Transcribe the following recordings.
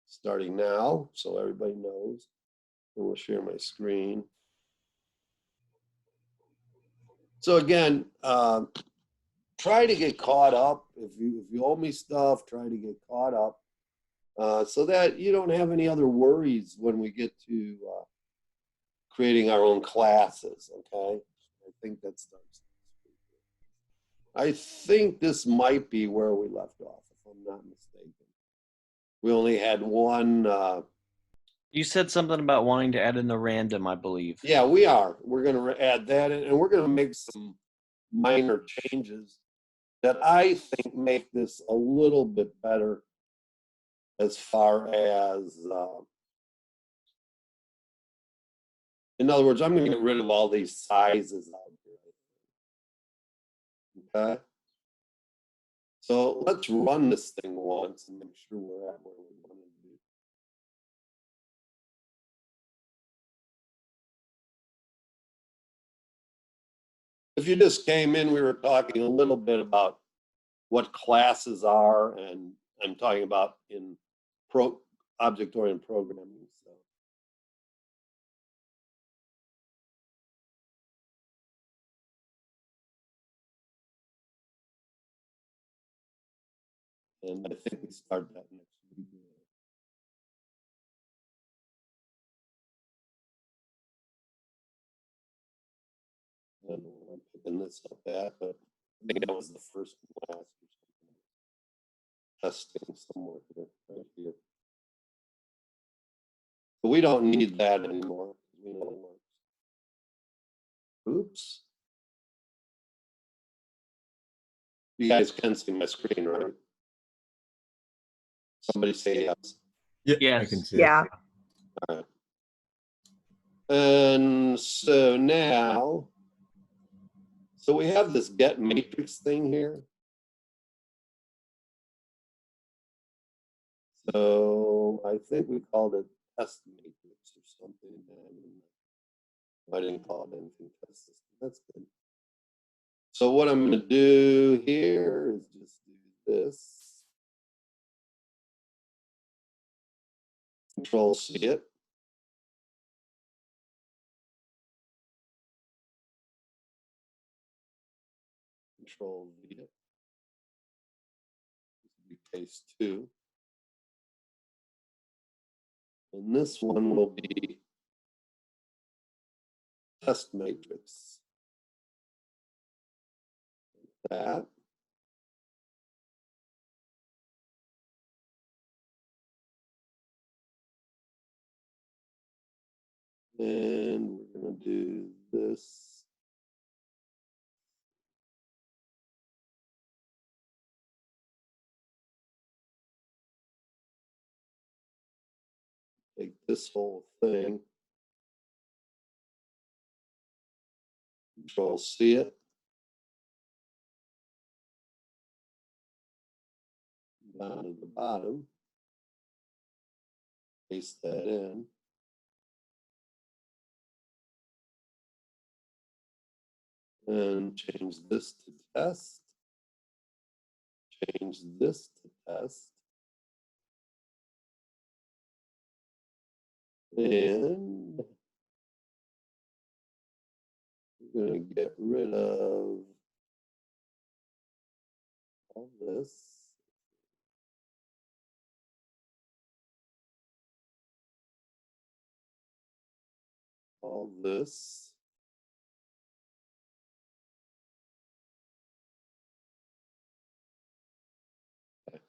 starting now, so everybody knows. And we'll share my screen. So again, try to get caught up. If you owe me stuff, try to get caught up so that you don't have any other worries when we get to creating our own classes, okay? I think that starts. I think this might be where we left off, if I'm not mistaken. We only had one. You said something about wanting to add in the random, I believe. Yeah, we are. We're going to add that in, and we're going to make some minor changes that I think make this a little bit better as far as, in other words, I'm going to get rid of all these sizes out here. Okay? So let's run this thing once and make sure we're at where we want to be. If you just came in, we were talking a little bit about what classes are, and I'm talking about in object-oriented programming. So. And I think we start that next week. I don't know where I'm picking this up at, but I think that was the first class or something. Testing somewhere here, right here. But we don't need that anymore. We know it works. Oops. You guys can see my screen, right? Somebody say yes. Yeah, Yes. I can see Yeah. it. All right. And so now, so we have this get matrix thing here. So I think we called it test matrix or something. I didn't call it anything test system. That's good. So what I'm going to do here is just do this. Control C it. Control V it. This will be case 2. And this one will be test matrix. Like that. And we're going to do this. Take this whole thing. Control C it. Down to the bottom. Paste that in. And change this to test. Change this to test. And we're going to get rid of all this. All this. Okay.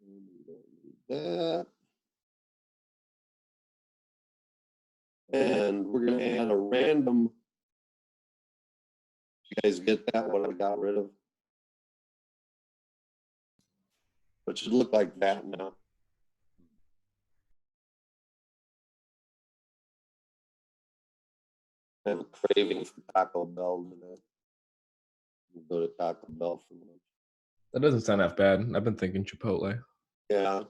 And we don't need that. And we're going to add a random. You guys get that, what I got rid of? It should look like that now. I have a craving for Taco Bell today. We'll go to Taco Bell for lunch. That doesn't sound half bad. I've been thinking Chipotle. Yeah.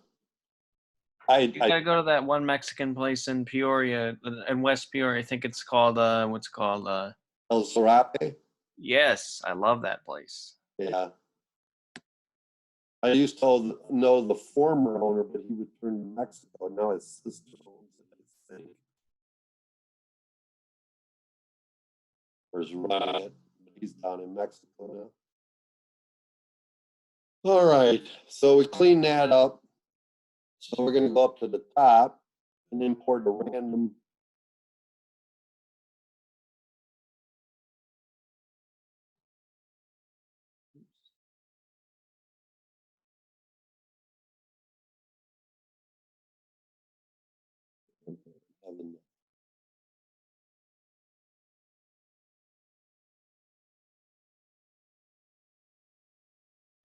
You gotta go to that one Mexican place in Peoria, in West Peoria. I think it's called what's it called? El Zarape? Yes, I love that place. Yeah. I used to know the former owner, but he returned to Mexico. Now his sister owns it, I think. Or is running it, but he's down in Mexico now. All right, so we clean that up. So we're going to go up to the top and import a random.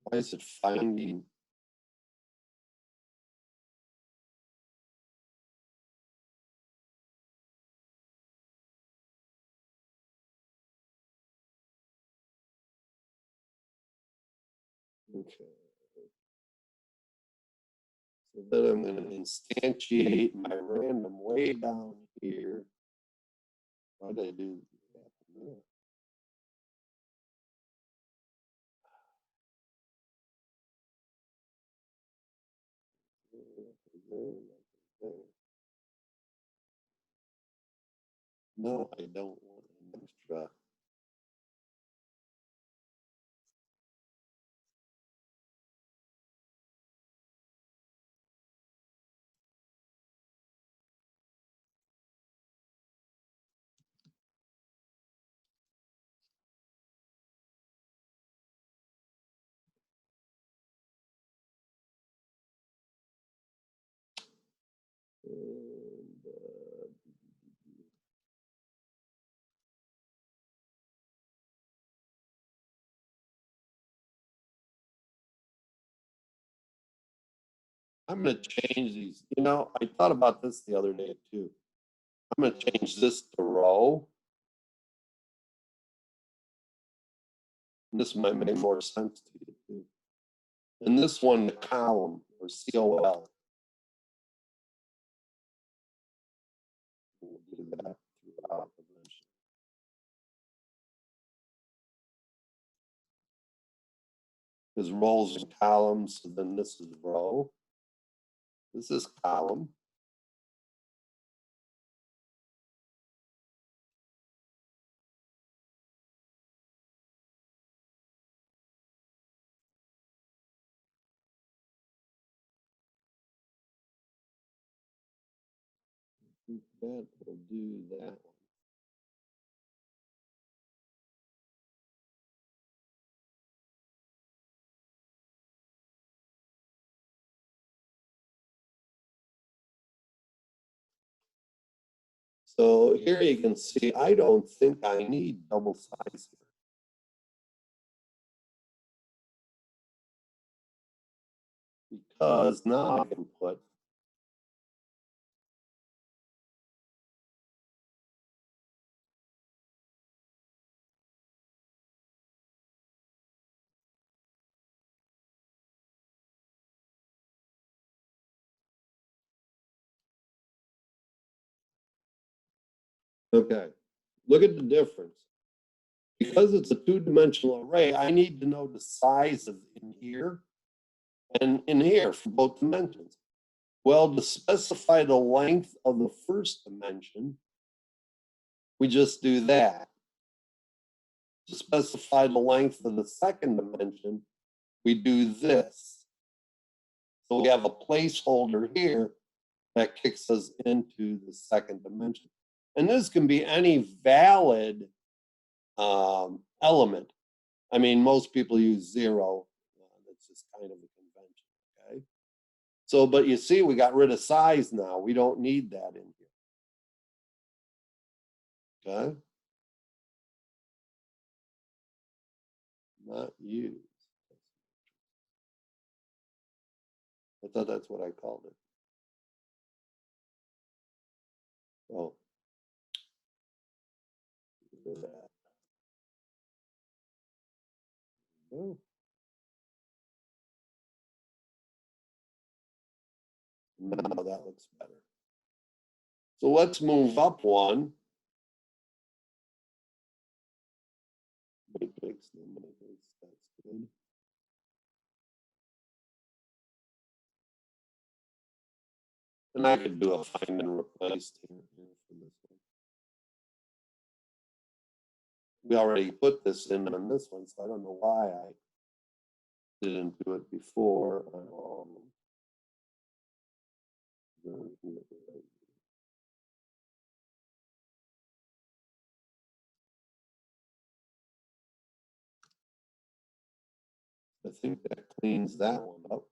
Why is it finding? Okay. So then I'm going to instantiate my random way down here. Why did I do that? No, I don't want an extra. And, I'm going to change these. You know, I thought about this the other day too. I'm going to change this to row. This might make more sense to you too. And this one, the column or COL. We'll do that throughout eventually. Because rows and columns, so then this is row. This is column. That will do that one. So here you can see, I don't think I need double size here. Because now I can put okay, look at the difference. Because it's a two-dimensional array, I need to know the size of in here and in here for both dimensions. Well, to specify the length of the first dimension, we just do that. To specify the length of the second dimension, we do this. So we have a placeholder here that kicks us into the second dimension. And this can be any valid element. I mean, most people use 0. That's just kind of a convention, okay? So, but you see, we got rid of size now. We don't need that in here, okay? Not used. I thought that's what I called it. Oh. Oh. Now that looks better. So let's move up one. Matrix, that's good. And I could do a find and replace here for this one. We already put this in on this one, so I don't know why I didn't do it before. I think that cleans that one up.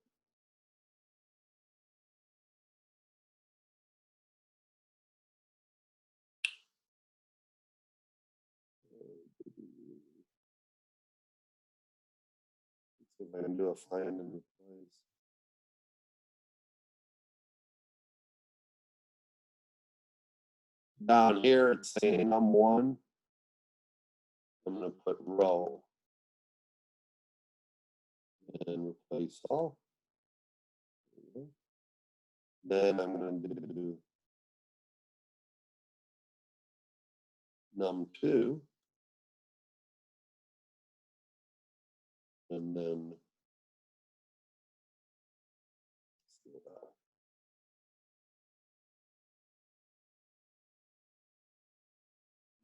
Let's see if I can do a find and replace. Down here, it's saying num1. I'm going to put row and replace all. Then I'm going to do num2. And then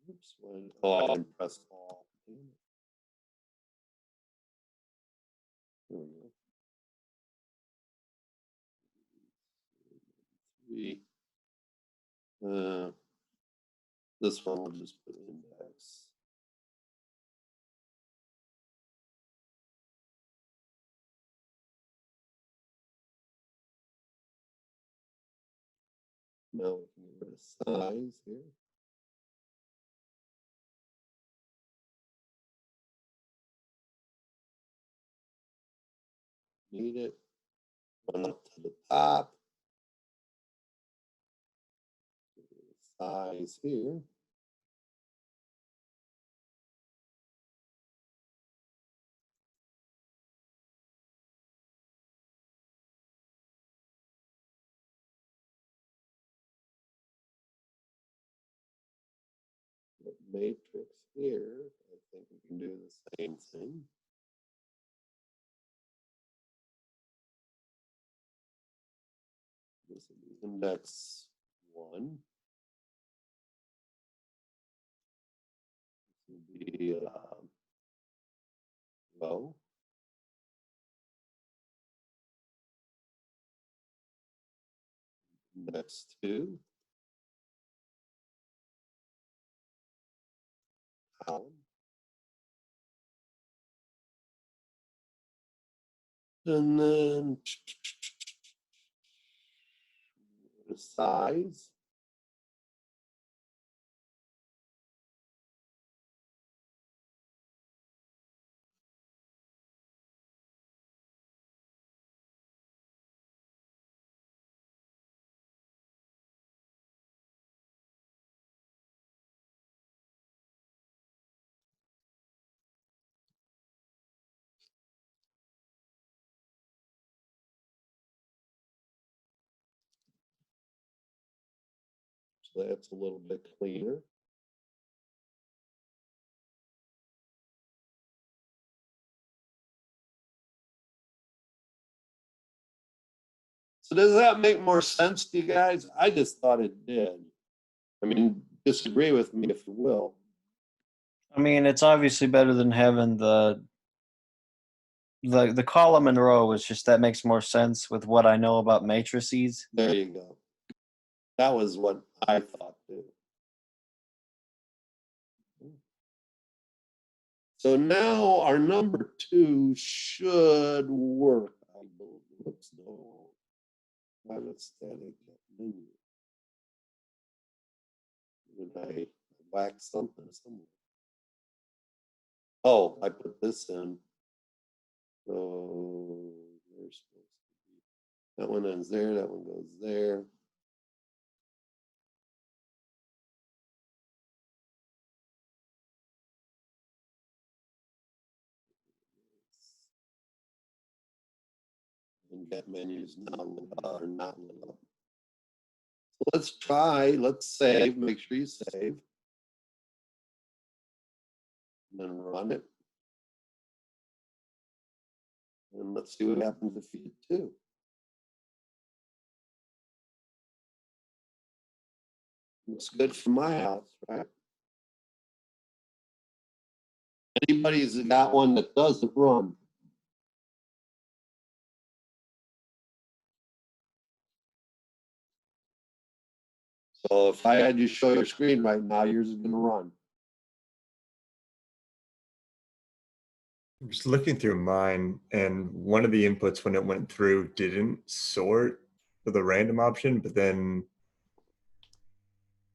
oops, oh, I didn't press all. There we go. 3. This one we'll just put index. Now we can get rid of size here. Need it. Run up to the top. Size here. Matrix here. I think we can do the same thing. This will be index 1. This will be row. Index 2. Column. And then the size. So that's a little bit cleaner. So does that make more sense to you guys? I just thought it did. I mean, disagree with me if you will. I mean, it's obviously better than having the column and row. Is just that makes more sense with what I know about matrices. There you go. That was what I thought too. So now our number 2 should work. I believe. Let's go. Private static menu. Did I whack something somewhere? Oh, I put this in. So there's supposed to be. That one ends there, that one goes there. And get menus not lit up or not lit up. So let's try, let's save, make sure you save. And then run it. And let's see what happens if you do. Looks good for my house, right? Anybody's got one that doesn't run. So if I had you show your screen right now, yours is gonna run. I'm just looking through mine, and one of the inputs when it went through didn't sort for the random option, but then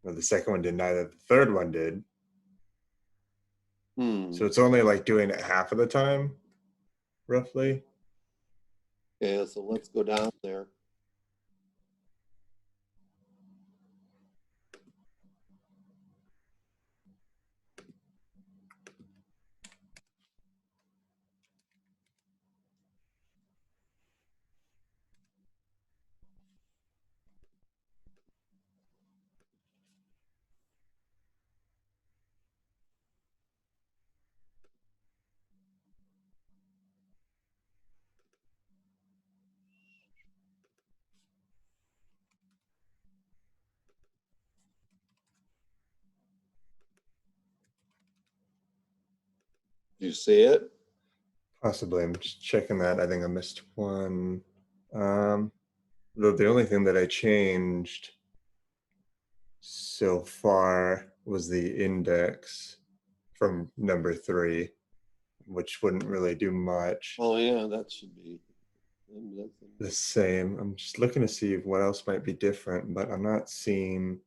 the second one didn't either. The third one did. So it's only like doing it half of the time, roughly. Okay, so let's go down there. Do you see it? Possibly. I'm just checking that. I think I missed one. The only thing that I changed so far was the index from number 3, which wouldn't really do much. Oh yeah, that should be The same. I'm just looking to see what else might be different, but I'm not seeing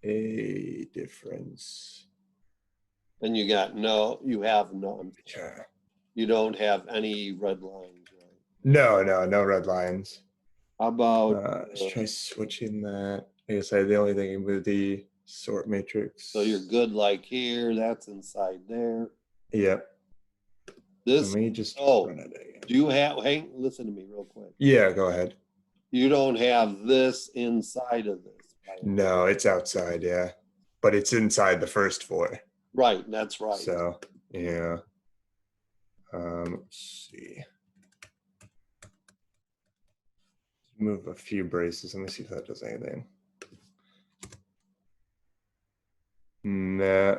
a difference. And you got no, you have none. Yeah. You don't have any red lines, right? No red lines. How about Let's try switching that. I guess the only thing with the sort matrix. so you're good like here, that's inside there. Yep. This Let me just run it again. Do you have listen to me real quick. Yeah, go ahead. You don't have this inside of this. Right? No, it's outside, yeah. But it's inside the first 4. Right, that's right. So yeah. Let's see. Move a few braces. Let me see if that does anything. No.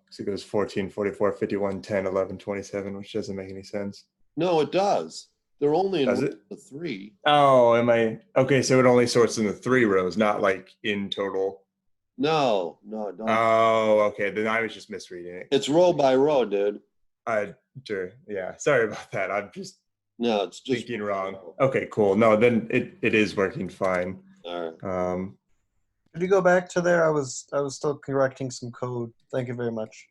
So it goes 14, 44, 51, 10, 11, 27, which doesn't make any sense. No, it does. They're only in the 3. Oh, am I? Okay, so it only sorts in the 3 rows, not like in total. No, it doesn't. Oh, okay. Then I was just misreading it. It's row by row, dude. Sure. Yeah. Sorry about that. I'm just it's just thinking wrong. Okay, cool. No, then it is working fine. All right. Could you go back to there? I was still correcting some code. Thank you very much.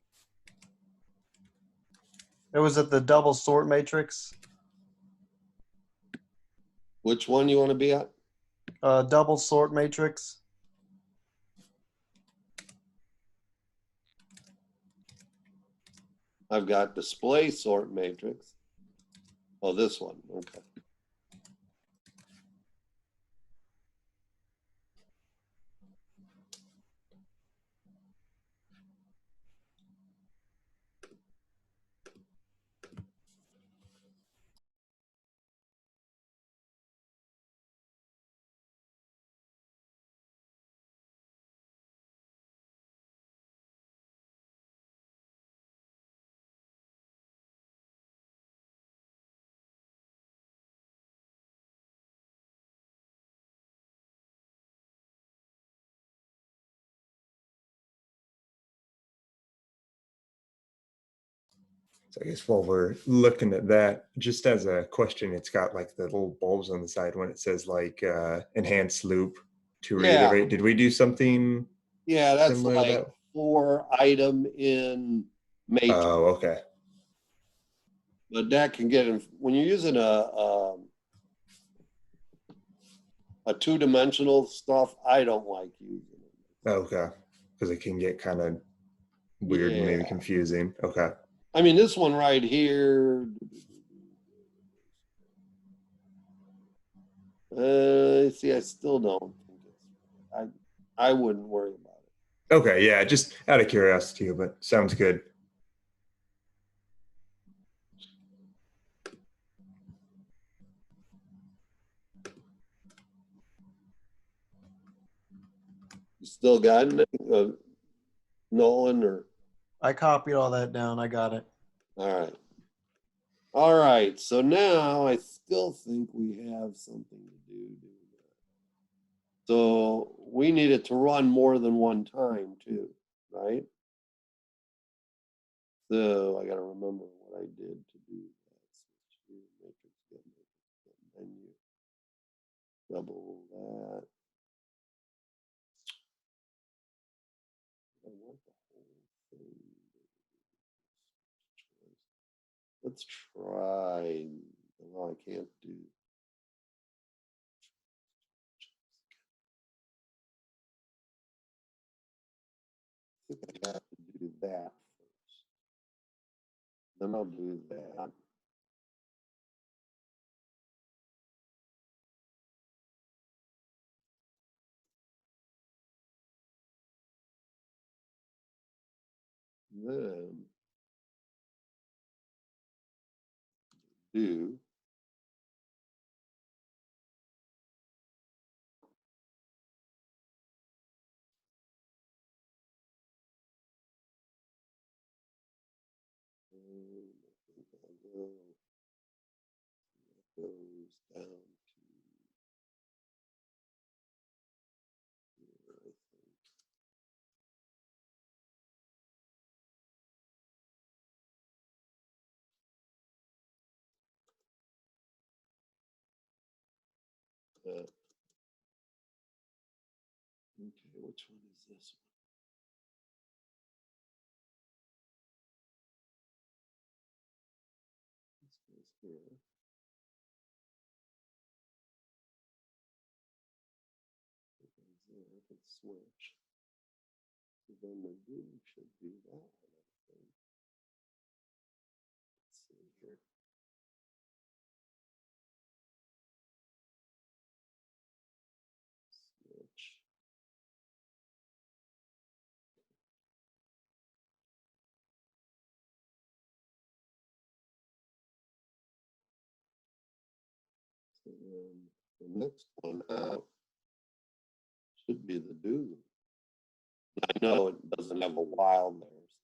It was at the double sort matrix. Which one you want to be at? Double sort matrix. I've got display sort matrix. Oh, this one. Okay. So I guess while we're looking at that, just as a question, it's got like the little bulbs on the side when it says like enhanced loop to reiterate. Did we do something? Yeah, that's similar like to that? 4 item in matrix. Oh, okay. But that can get in when you're using a 2-dimensional stuff. I don't like using it. Okay, because it can get kind of weird and maybe Yeah. confusing. Okay. I mean, this one right here. See, I still don't think it's. I wouldn't worry about it. Okay, yeah, just out of curiosity, but sounds good. still got Nolan or? I copied all that down. I got it. All right. All right. So now I still think we have something to do. So we need it to run more than one time too, right? So I got to remember what I did to do that. Switch to matrix, get menu, double that. I want the whole thing. Let's try. No, I can't do. I think I have to do that first. Then I'll do that. Then do I think I'll go, it goes down to here, I think. Okay, which one is this one? This goes here. It goes there. If it's switch, so then the do should be that one, I think. Let's see here. Switch. So then the next one out should be the do. I know it doesn't have a while there. So.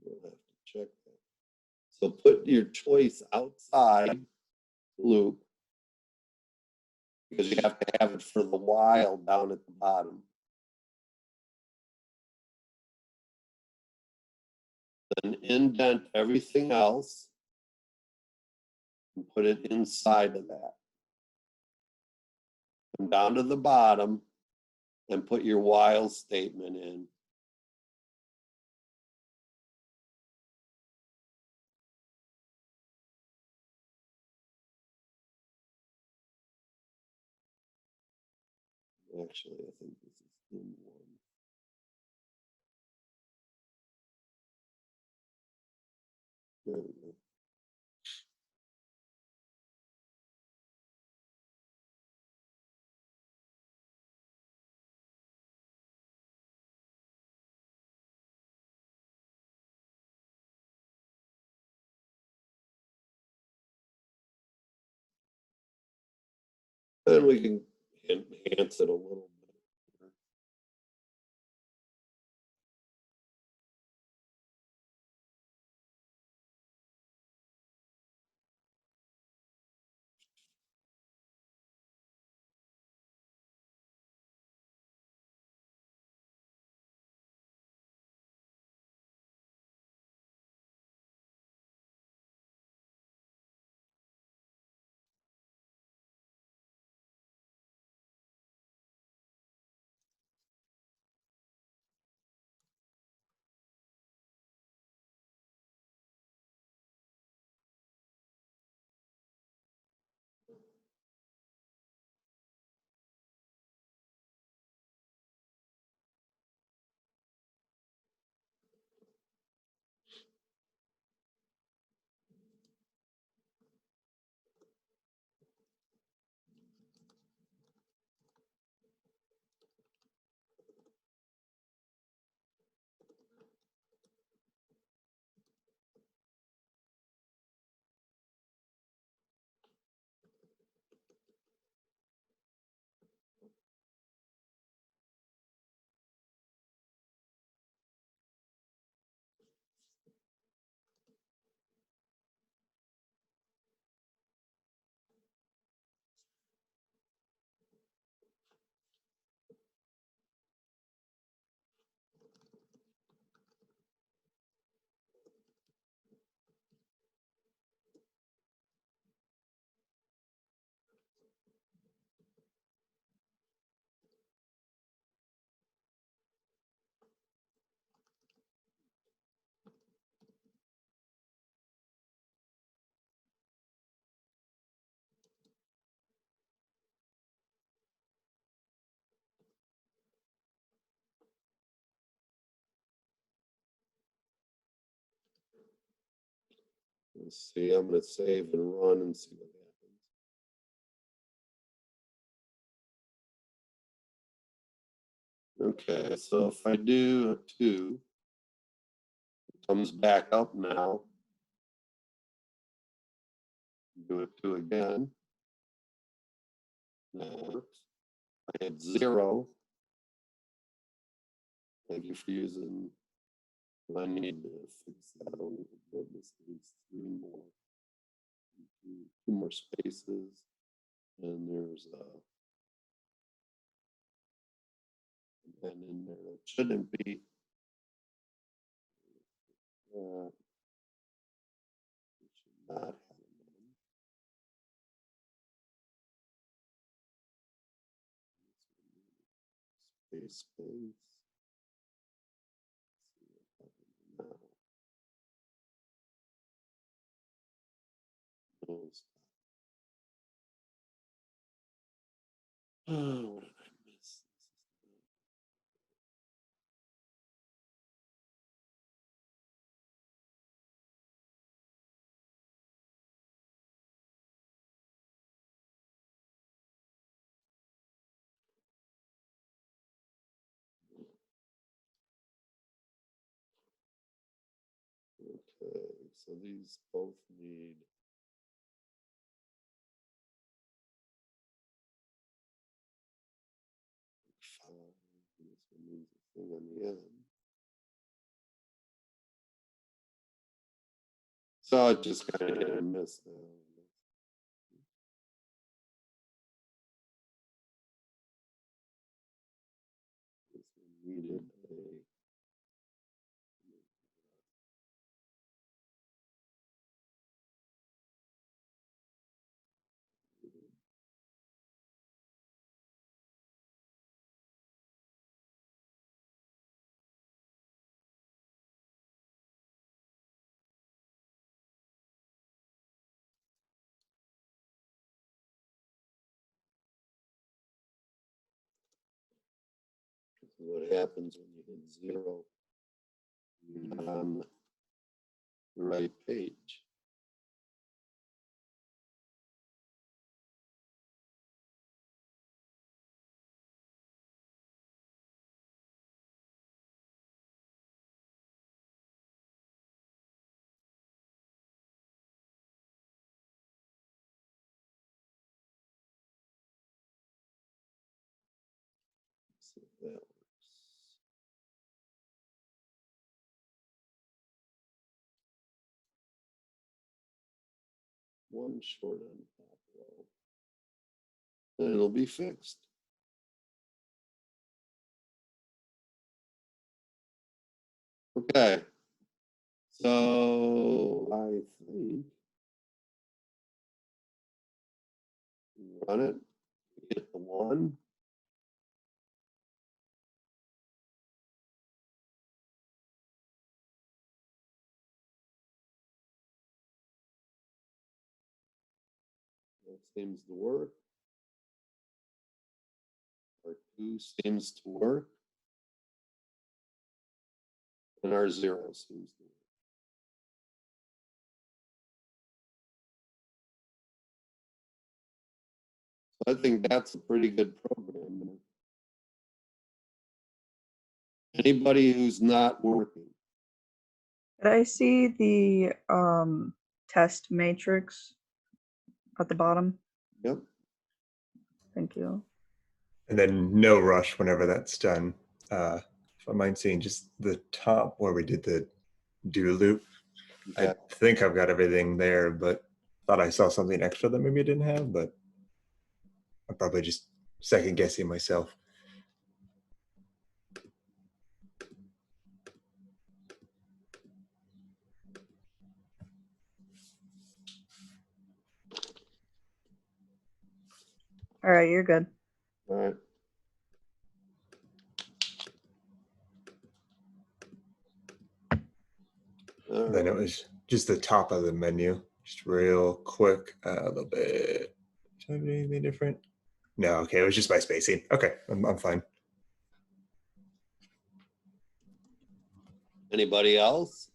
We'll have to check that. So put your choice outside the loop because you have to have it for the while down at the bottom. Then indent everything else and put it inside of that. Come down to the bottom and put your while statement in. Actually, I think this is in one. There we go. Then we can enhance it a little bit. Let's see, I'm gonna save and run and see what happens. Okay, so if I do a 2, it comes back up now. Do a 2 again. That works. I had 0. Thank you for using. I need to fix that a little bit. This needs 3 more. 2 more spaces. And there's and in there that shouldn't be. It should not have a space. Now. Oh, what did I miss? Okay, so these both need. This one needs a thing on the end. So it just kind of hit and miss now. This one needed a. What happens when you hit 0? You're not on the right page. So that works. One short on top row. And it'll be fixed. Okay. So I think run it, hit the 1. That seems to work. Our 2 seems to work. And our 0 seems to work. So I think that's a pretty good program. Anybody who's not working. Did I see the test matrix at the bottom? Yep. Thank you. And then no rush whenever that's done. If I mind seeing just the top where we did the do loop. Okay. I think I've got everything there, but thought I saw something extra that maybe I didn't have, but I'm probably just second guessing myself. All right, you're good. All right. All Then it right. was just the top of the menu, just real quick, a little bit. Do I have anything different? No, okay, it was just by spacing. Okay, I'm fine. Anybody else?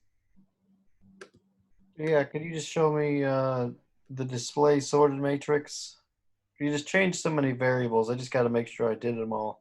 Yeah, could you just show me the display sorted matrix? You just changed so many variables. I just got to make sure I did them all.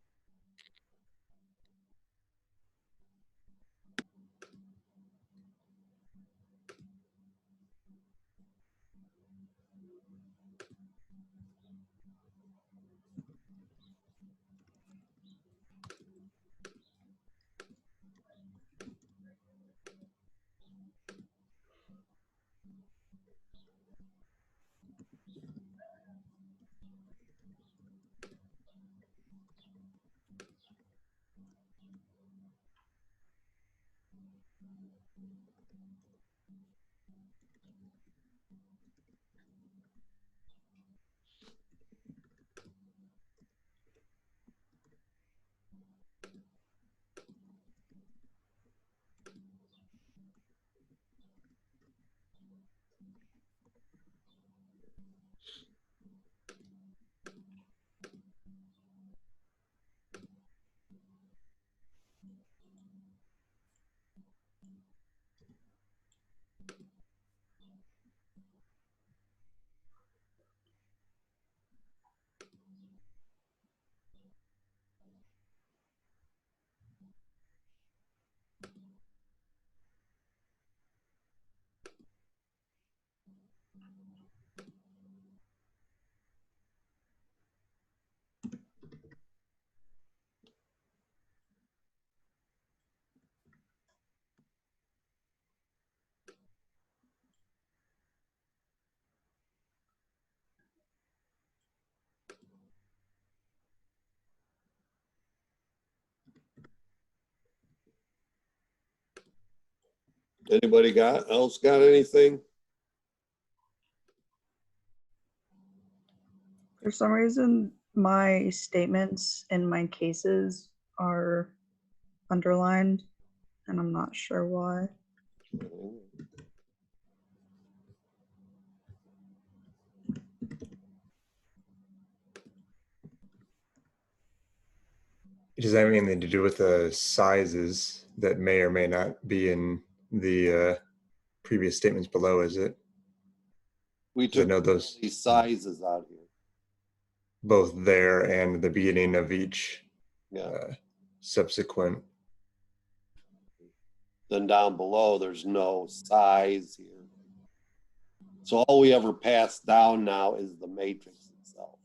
Anybody else got anything? For some reason, my statements in my cases are underlined, and I'm not sure why. Does that have anything to do with the sizes that may or may not be in the previous statements below? Is it? We 'Cause I took know those these sizes out here. both there and the beginning of each Yeah. subsequent. Then down below, there's no size here. So all we ever pass down now is the matrix itself.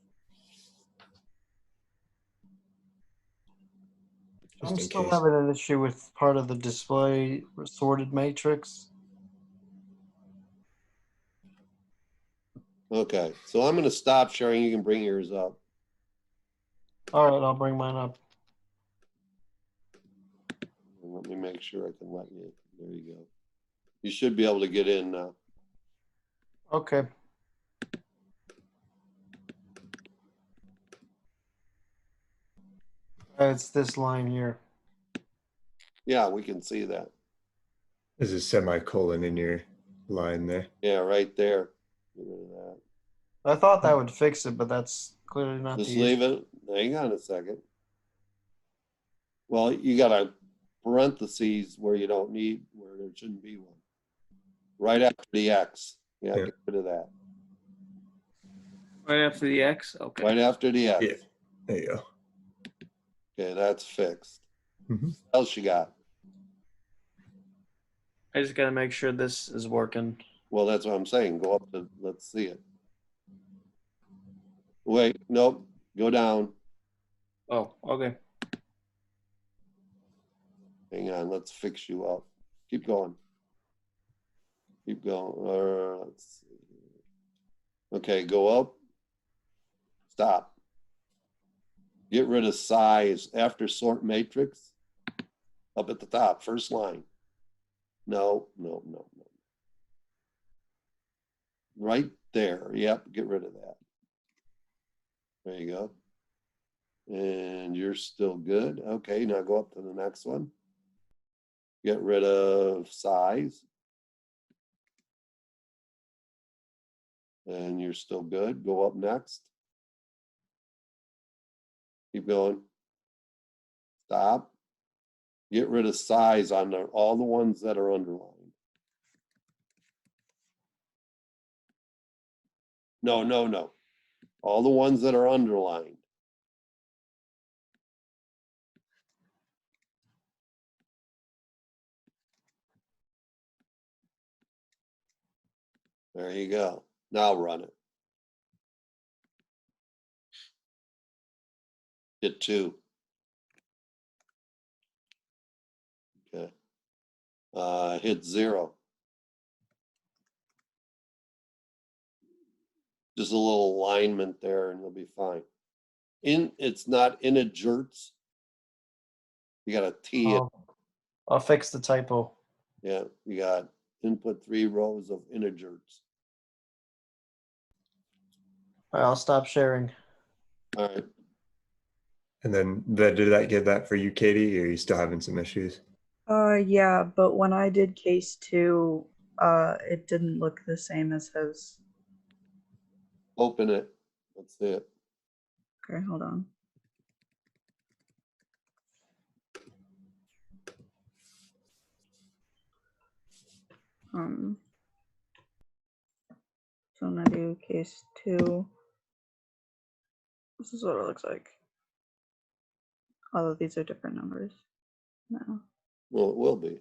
Just I'm in still case. having an issue with part of the display sorted matrix. Okay, so I'm going to stop sharing. You can bring yours up. All right, I'll bring mine up. Let me make sure I can let you. There you go. You should be able to get in now. Okay. It's this line here. Yeah, we can see that. There's a semicolon in your line there. Yeah, right there. Get rid of that. I thought that would fix it, but that's clearly not Just the leave issue. it. Hang on a second. Well, you got a parentheses where you don't need, where there shouldn't be one. Right after the X. Yeah, Yeah. get rid of that. Right after the X? Okay. Right after the X. Yeah. There you go. Okay, that's fixed. Mhm. What else you got? I just got to make sure this is working. Well, that's what I'm saying. Go up to, let's see it. Wait, nope. Go down. Oh, okay. Hang on, let's fix you up. Keep going. Keep going. Let's see. Okay, go up. Stop. Get rid of size after sort matrix. Up at the top, first line. No. Right there. Yep, get rid of that. There you go. And you're still good. Okay, now go up to the next one. Get rid of size. And you're still good. Go up next. Keep going. Stop. Get rid of size on all the ones that are underlined. No. All the ones that are underlined. There you go. Now run it. Hit 2. Okay. Hit 0. Just a little alignment there and you'll be fine. It's not integers. You got a T. I'll fix the typo. Yeah, you got input 3 rows of integers. All right, I'll stop sharing. All right. And then did that get that for you, Katie, or are you still having some issues? Yeah, but when I did case 2, it didn't look the same as his. Open it. Let's see it. Okay, hold on. So I'm gonna do case 2. This is what it looks like. Although these are different numbers. No. Well, it will be.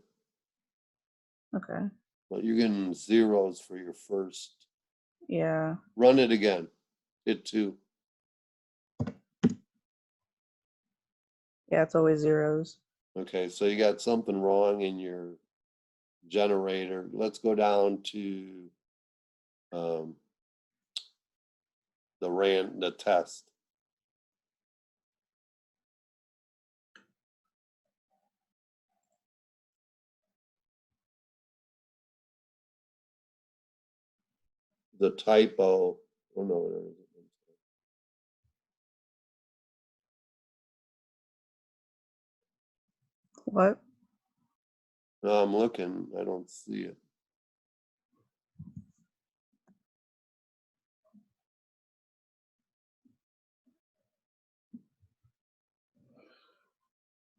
Okay. But you're getting zeros for your first. Yeah. Run it again. Hit 2. Yeah, it's always zeros. Okay, so you got something wrong in your generator. Let's go down to the test. The typo. Oh no, there isn't. What? No, I'm looking. I don't see it.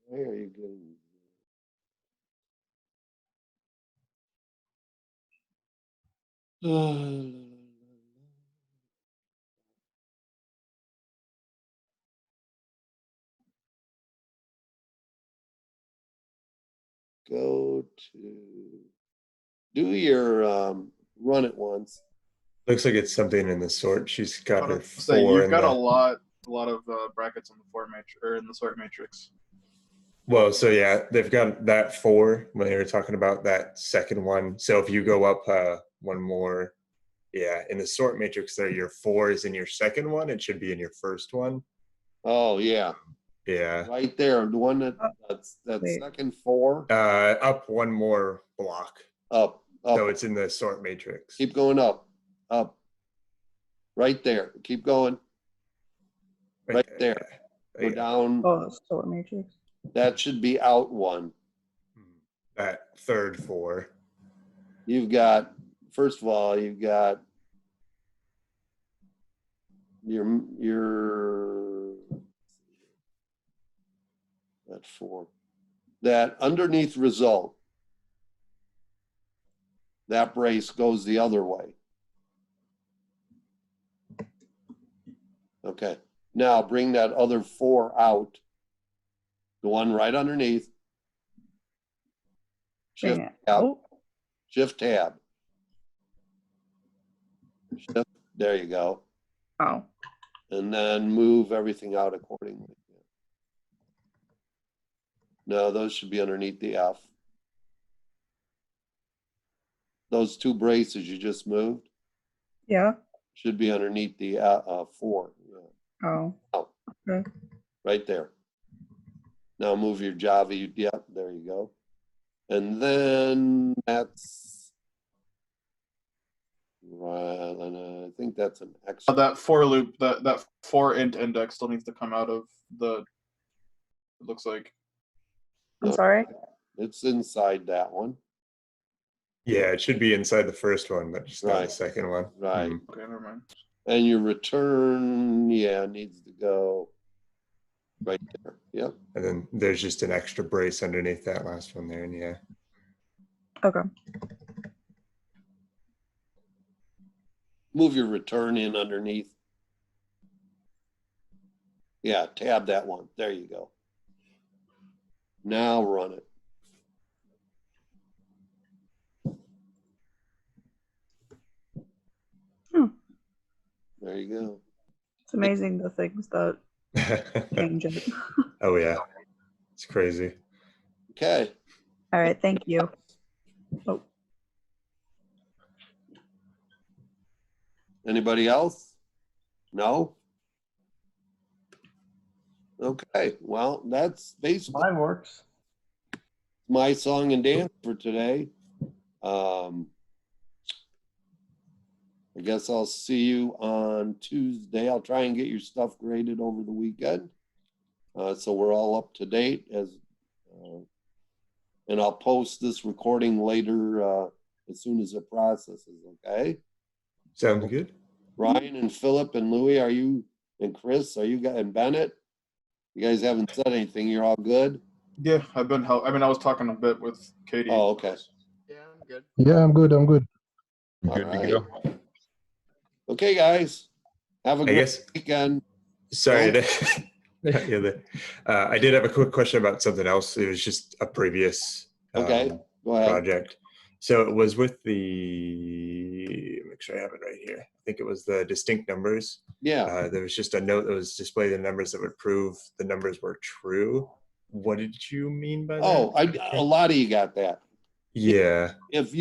Why are you getting? Go to do your run it once. Looks like it's something in the sort. She's got her So 4 you've in got the, a lot of brackets on the for matrix or in the sort matrix. well, so yeah, they've got that 4 when they were talking about that second one. So if you go up one more, yeah, in the sort matrix there, your 4 is in your second one. It should be in your first one. Oh yeah, Yeah. right there. The one that's Wait. second 4. Up one more block. Up. So it's in the sort matrix. Keep going up. Right there. Keep going. Right there. Go Yeah. down. Oh, sort matrix. That should be out 1. That third 4. You've got, first of all, you've got your that 4. That underneath result, that brace goes the other way. Okay. Now bring that other 4 out. The one right underneath. Shift Dang it. tab. Oh, Shift tab. Shift, there you go. oh. And then move everything out accordingly. No, those should be underneath the F. Those 2 braces you just moved Yeah. should be underneath the 4. Yeah. Oh. Oh. Okay. Right there. Now move your Java. Yep, there you go. And then that's right. And I think that's an extra. That for loop, that for int index still needs to come out of the. It looks like. I'm sorry. It's inside that one. Yeah, it should be inside the first one, but just not Right. the second one. Right. Okay, never mind. And your return, yeah, needs to go right there. Yep. And then there's just an extra brace underneath that last one there, and yeah. Okay. Move your return in underneath. Yeah, tab that one. There you go. Now run it. There you go. It's amazing the things that change it. Oh yeah, it's crazy. Okay. All right, thank you. Oh, Anybody else? No? Okay, well, that's basically Mine works. my song and dance for today. I guess I'll see you on Tuesday. I'll try and get your stuff graded over the weekend. So we're all up to date and I'll post this recording later as soon as it processes, okay? Sounds good. Ryan and Philip and Louie, are you, and Chris, are you guys, and Bennett? You guys haven't said anything. You're all good? Yeah, I've been help. I mean, I was talking a bit with Katie. Oh, okay. Yeah, I'm good. Yeah, I'm good. I'm good. All Good to right. go. Okay, guys. Have a I great guess. weekend. Sorry, Oh. I did have a quick question about something else. It was just a previous Okay, go ahead. project. So it was with the, make sure I have it right here. I think it was the distinct numbers. Yeah. There was just a note that was displayed the numbers that would prove the numbers were true. What did you mean by that? Oh, a lot of you got that. Yeah. If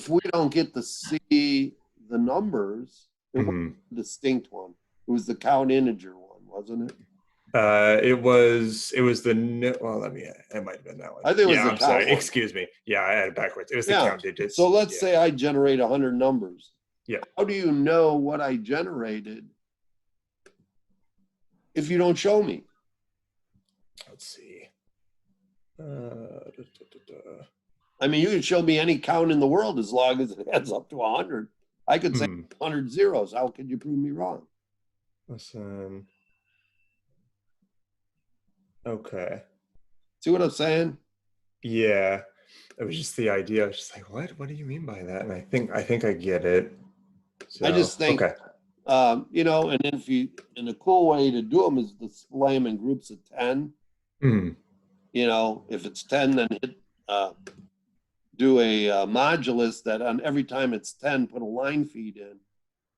we don't get to see the numbers, it was a distinct one. It was the count integer one, wasn't it? It was the well, it might have been that one. I think it was the I'm count sorry. one. Excuse me. Yeah, I had it backwards. It was the count digits. So let's say I generate 100 numbers. Yeah. How do you know what I generated if you don't show me? Let's see. I mean, you can show me any count in the world as long as it adds up to 100. I could say 100 zeros. How could you prove me wrong? Listen. Okay. See what I'm saying? Yeah. It was just the idea. I was just like, what? What do you mean by that? And I think I get it. So, I just think, okay. you know, and and a cool way to do them is display them in groups of 10. You know, if it's 10, then do a modulus that on every time it's 10, put a line feed in.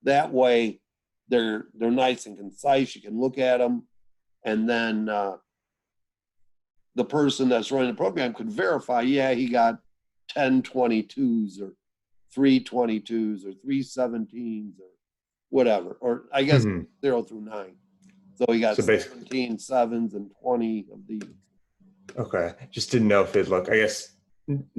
That way, they're nice and concise. You can look at them, and then the person that's running the program could verify, yeah, he got 10 22s or 3 22s or 3 17s or whatever, or I guess 0 through 9. So he got 17 sevens and 20 of these. Okay. Just didn't know if it'd look, I guess,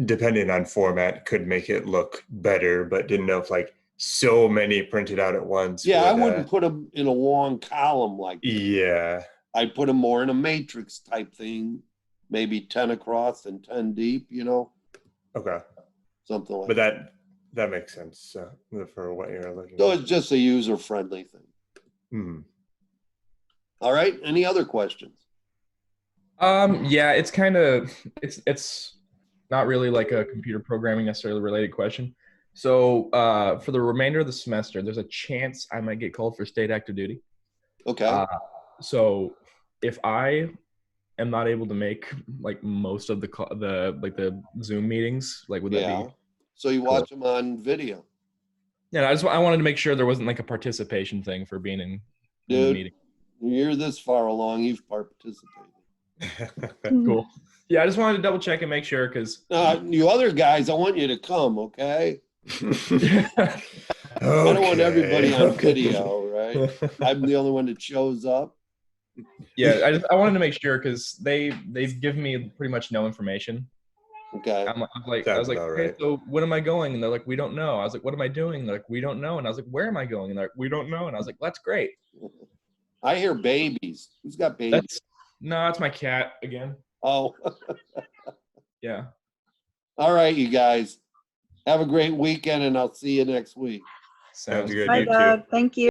depending on format, could make it look better, but didn't know if like so many printed out at once. Yeah, I wouldn't put them in a long column like this. Yeah. I'd put them more in a matrix type thing, maybe 10 across and 10 deep, you know? Okay. Something like that. But that makes sense for what you're looking so at. it's just a user-friendly thing. All right. Any other questions? Yeah, it's kind of it's not really like a computer programming necessarily related question. So for the remainder of the semester, there's a chance I might get called for state active duty. Okay. So if I am not able to make like most of the Zoom meetings, like would that be? So you watch them on video. Yeah, I wanted to make sure there wasn't like a participation thing for being in the meeting. You're this far along, you've participated. Cool. Yeah, I just wanted to double check and make sure because you other guys, I want you to come, okay? I don't want everybody on video, right? I'm the only one that shows up. Yeah, I wanted to make sure because they've given me pretty much no information. Okay. I was like, okay, so when am I going? And they're like, we don't know. I was like, what am I doing? And they're like, we don't know. And I was like, where am I going? And they're like, we don't know. And I was like, that's great. I hear babies. Who's got babies? No, it's my cat again. Oh. Yeah. All right, you guys. Have a great weekend, and I'll see you next week. Sounds good. Bye, Dad. Thank you.